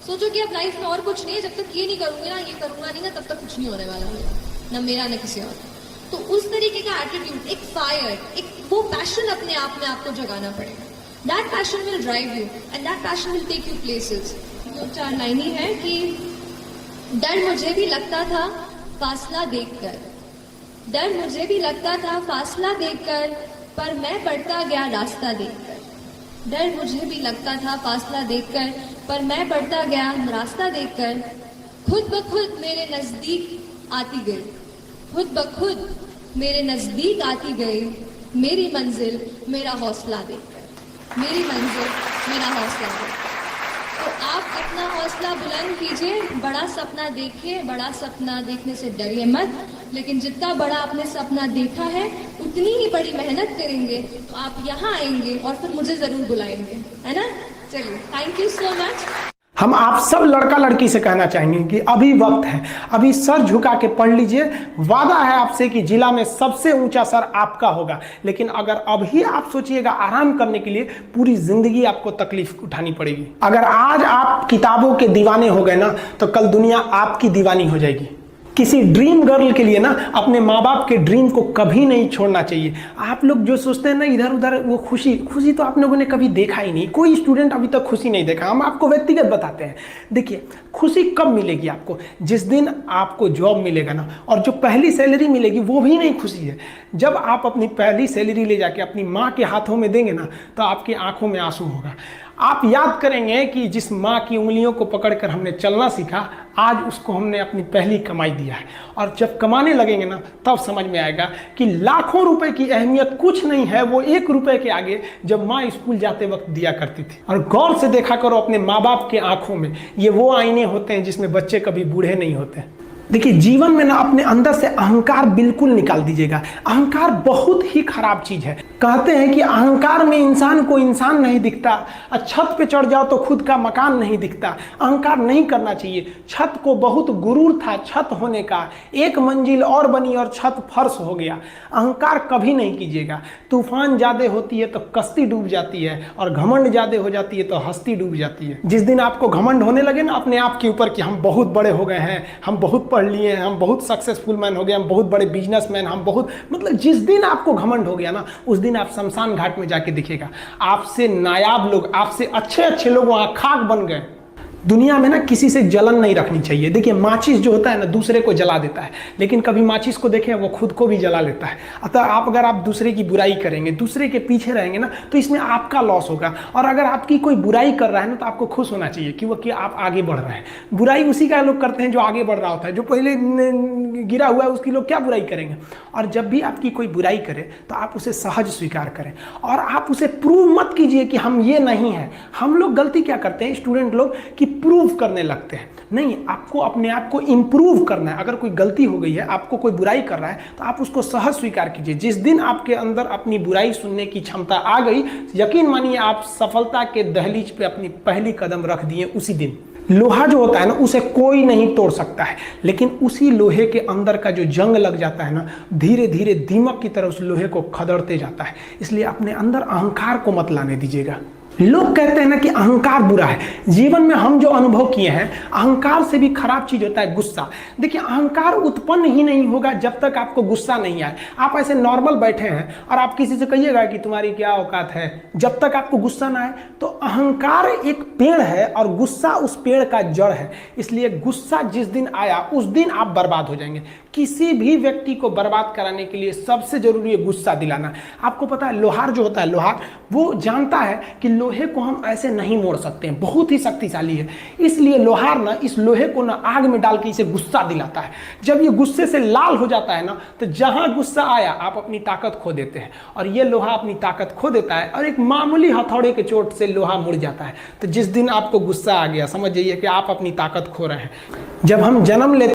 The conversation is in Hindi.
सोचो कि अब लाइफ में और कुछ नहीं है, जब तक ये नहीं करूंगी ना, ये करूंगा नहीं ना, तब तक कुछ नहीं होने वाला, ना मेरा ना किसी और। तो उस तरीके का एटीट्यूड, एक फायर, एक वो पैशन अपने आप में आपको जगाना पड़ेगा। That passion will drive you and that passion will take you places. दो चार लाइन ही है कि डर मुझे भी लगता था फासला देखकर, डर मुझे भी लगता था फासला देखकर, पर मैं बढ़ता गया रास्ता देखकर। डर मुझे भी लगता था फासला देखकर, पर मैं बढ़ता गया रास्ता देखकर। खुद ब खुद मेरे नजदीक आती गई, खुद ब खुद मेरे नजदीक आती गई, मेरी मंजिल मेरा हौसला देखकर, मेरी मंजिल मेरा हौसला देखकर। तो आप अपना हौसला बुलंद कीजिए, बड़ा सपना देखिए, बड़ा सपना देखने से डरिए मत, लेकिन जितना बड़ा आपने सपना देखा है उतनी ही बड़ी मेहनत करेंगे तो आप यहाँ आएंगे और फिर मुझे जरूर बुलाएंगे, है ना। चलिए, थैंक यू सो मच। हम आप सब लड़का लड़की से कहना चाहेंगे कि अभी वक्त है, अभी सर झुका के पढ़ लीजिए। वादा है आपसे कि जिला में सबसे ऊंचा सर आपका होगा, लेकिन अगर अभी आप सोचिएगा आराम करने के लिए, पूरी जिंदगी आपको तकलीफ उठानी पड़ेगी। अगर आज आप किताबों के दीवाने हो गए ना, तो कल दुनिया आपकी दीवानी हो जाएगी। किसी ड्रीम गर्ल के लिए ना अपने माँ बाप के ड्रीम को कभी नहीं छोड़ना चाहिए। आप लोग जो सोचते हैं ना इधर उधर, वो खुशी तो आप लोगों ने कभी देखा ही नहीं। कोई स्टूडेंट अभी तक खुशी नहीं देखा। हम आपको व्यक्तिगत बताते हैं। देखिए, खुशी कब मिलेगी आपको? जिस दिन आपको जॉब मिलेगा ना, और जो पहली सैलरी मिलेगी वो भी नहीं खुशी है। जब आप अपनी पहली सैलरी ले जाके अपनी माँ के हाथों में देंगे ना, तो आपकी आंखों में आंसू होगा। आप याद करेंगे कि जिस माँ की उंगलियों को पकड़कर हमने चलना सीखा, आज उसको हमने अपनी पहली कमाई दिया है। और जब कमाने लगेंगे ना, तब समझ में आएगा कि लाखों रुपए की अहमियत कुछ नहीं है, वो 1 रुपए के आगे जब माँ स्कूल जाते वक्त दिया करती थी। और गौर से देखा करो अपने माँ बाप के आंखों में, ये वो आईने होते हैं जिसमें बच्चे कभी बूढ़े नहीं होते। देखिए, जीवन में ना अपने अंदर से अहंकार बिल्कुल निकाल दीजिएगा। अहंकार बहुत ही खराब चीज है। कहते हैं कि अहंकार में इंसान को इंसान नहीं दिखता, और छत पे चढ़ जाओ तो खुद का मकान नहीं दिखता। अहंकार नहीं करना चाहिए। छत को बहुत गुरूर था छत होने का, 1 मंजिल और बनी और छत फर्श हो गया। अहंकार कभी नहीं कीजिएगा। तूफान ज्यादा होती है तो कश्ती डूब जाती है, और घमंड ज्यादा हो जाती है तो हस्ती डूब जाती है। जिस दिन आपको घमंड होने लगे ना अपने आप के ऊपर कि हम बहुत बड़े हो गए हैं, हम बहुत पढ़ लिए हैं, हम बहुत सक्सेसफुल मैन हो गए, हम बहुत बड़े बिजनेसमैन, हम बहुत, मतलब जिस दिन आपको घमंड हो गया ना, उस दिन आप शमशान घाट में जाके दिखेगा आपसे नायाब लोग, आपसे अच्छे लोग वहां खाक बन गए। दुनिया में ना किसी से जलन नहीं रखनी चाहिए। देखिए, माचिस जो होता है ना दूसरे को जला देता है, लेकिन कभी माचिस को देखें वो खुद को भी जला लेता है। अतः अगर आप दूसरे की बुराई करेंगे, दूसरे के पीछे रहेंगे ना, तो इसमें आपका लॉस होगा। और अगर आपकी कोई बुराई कर रहा है ना, तो आपको खुश होना चाहिए कि आप आगे बढ़ रहे हैं। बुराई उसी का लोग करते हैं जो आगे बढ़ रहा होता है। जो पहले गिरा हुआ है उसकी लोग क्या बुराई करेंगे। और जब भी आपकी कोई बुराई करे तो आप उसे सहज स्वीकार करें, और आप उसे प्रूव मत कीजिए कि हम ये नहीं हैं। हम लोग गलती क्या करते हैं स्टूडेंट लोग, कि प्रूव करने लगते हैं। नहीं, आपको अपने आप को इंप्रूव करना है। अगर कोई गलती हो गई है, आपको कोई बुराई कर रहा है, तो आप उसको सहज स्वीकार कीजिए। जिस दिन आपके अंदर अपनी बुराई सुनने की क्षमता आ गई, यकीन मानिए आप सफलता के दहलीज पे अपनी पहली कदम रख दिए उसी दिन। लोहा जो होता है ना, उसे कोई नहीं तोड़ सकता है, लेकिन उसी लोहे के अंदर का जो जंग लग जाता है ना, धीरे धीरे दीमक की तरह उस लोहे को खदड़ते जाता है। इसलिए अपने अंदर अहंकार को मत लाने दीजिएगा। लोग कहते हैं ना कि अहंकार बुरा है। जीवन में हम जो अनुभव किए हैं, अहंकार से भी खराब चीज होता है गुस्सा। देखिए, अहंकार उत्पन्न ही नहीं होगा जब तक आपको गुस्सा नहीं आए। आप ऐसे नॉर्मल बैठे हैं और आप किसी से कहिएगा कि तुम्हारी क्या औकात है, जब तक आपको गुस्सा ना आए। तो अहंकार एक पेड़ है और गुस्सा उस पेड़ का जड़ है। इसलिए गुस्सा जिस दिन आया उस दिन आप बर्बाद हो जाएंगे। किसी भी व्यक्ति को बर्बाद कराने के लिए सबसे जरूरी है गुस्सा दिलाना। आपको पता है, लोहार जो होता है, लोहार वो जानता है कि लोहे को हम ऐसे नहीं मोड़ सकते हैं, बहुत ही शक्तिशाली है। इसलिए लोहार ना इस लोहे को ना आग में डाल के इसे गुस्सा दिलाता है। जब ये गुस्से से लाल हो जाता है ना, तो जहां गुस्सा आया आप अपनी ताकत खो देते हैं, और ये लोहा अपनी ताकत खो देता है, और एक मामूली हथौड़े के चोट से लोहा मुड़ जाता है। तो जिस दिन आपको गुस्सा आ गया, समझ जाइए कि आप अपनी ताकत खो रहे हैं। जब हम जन्म लेते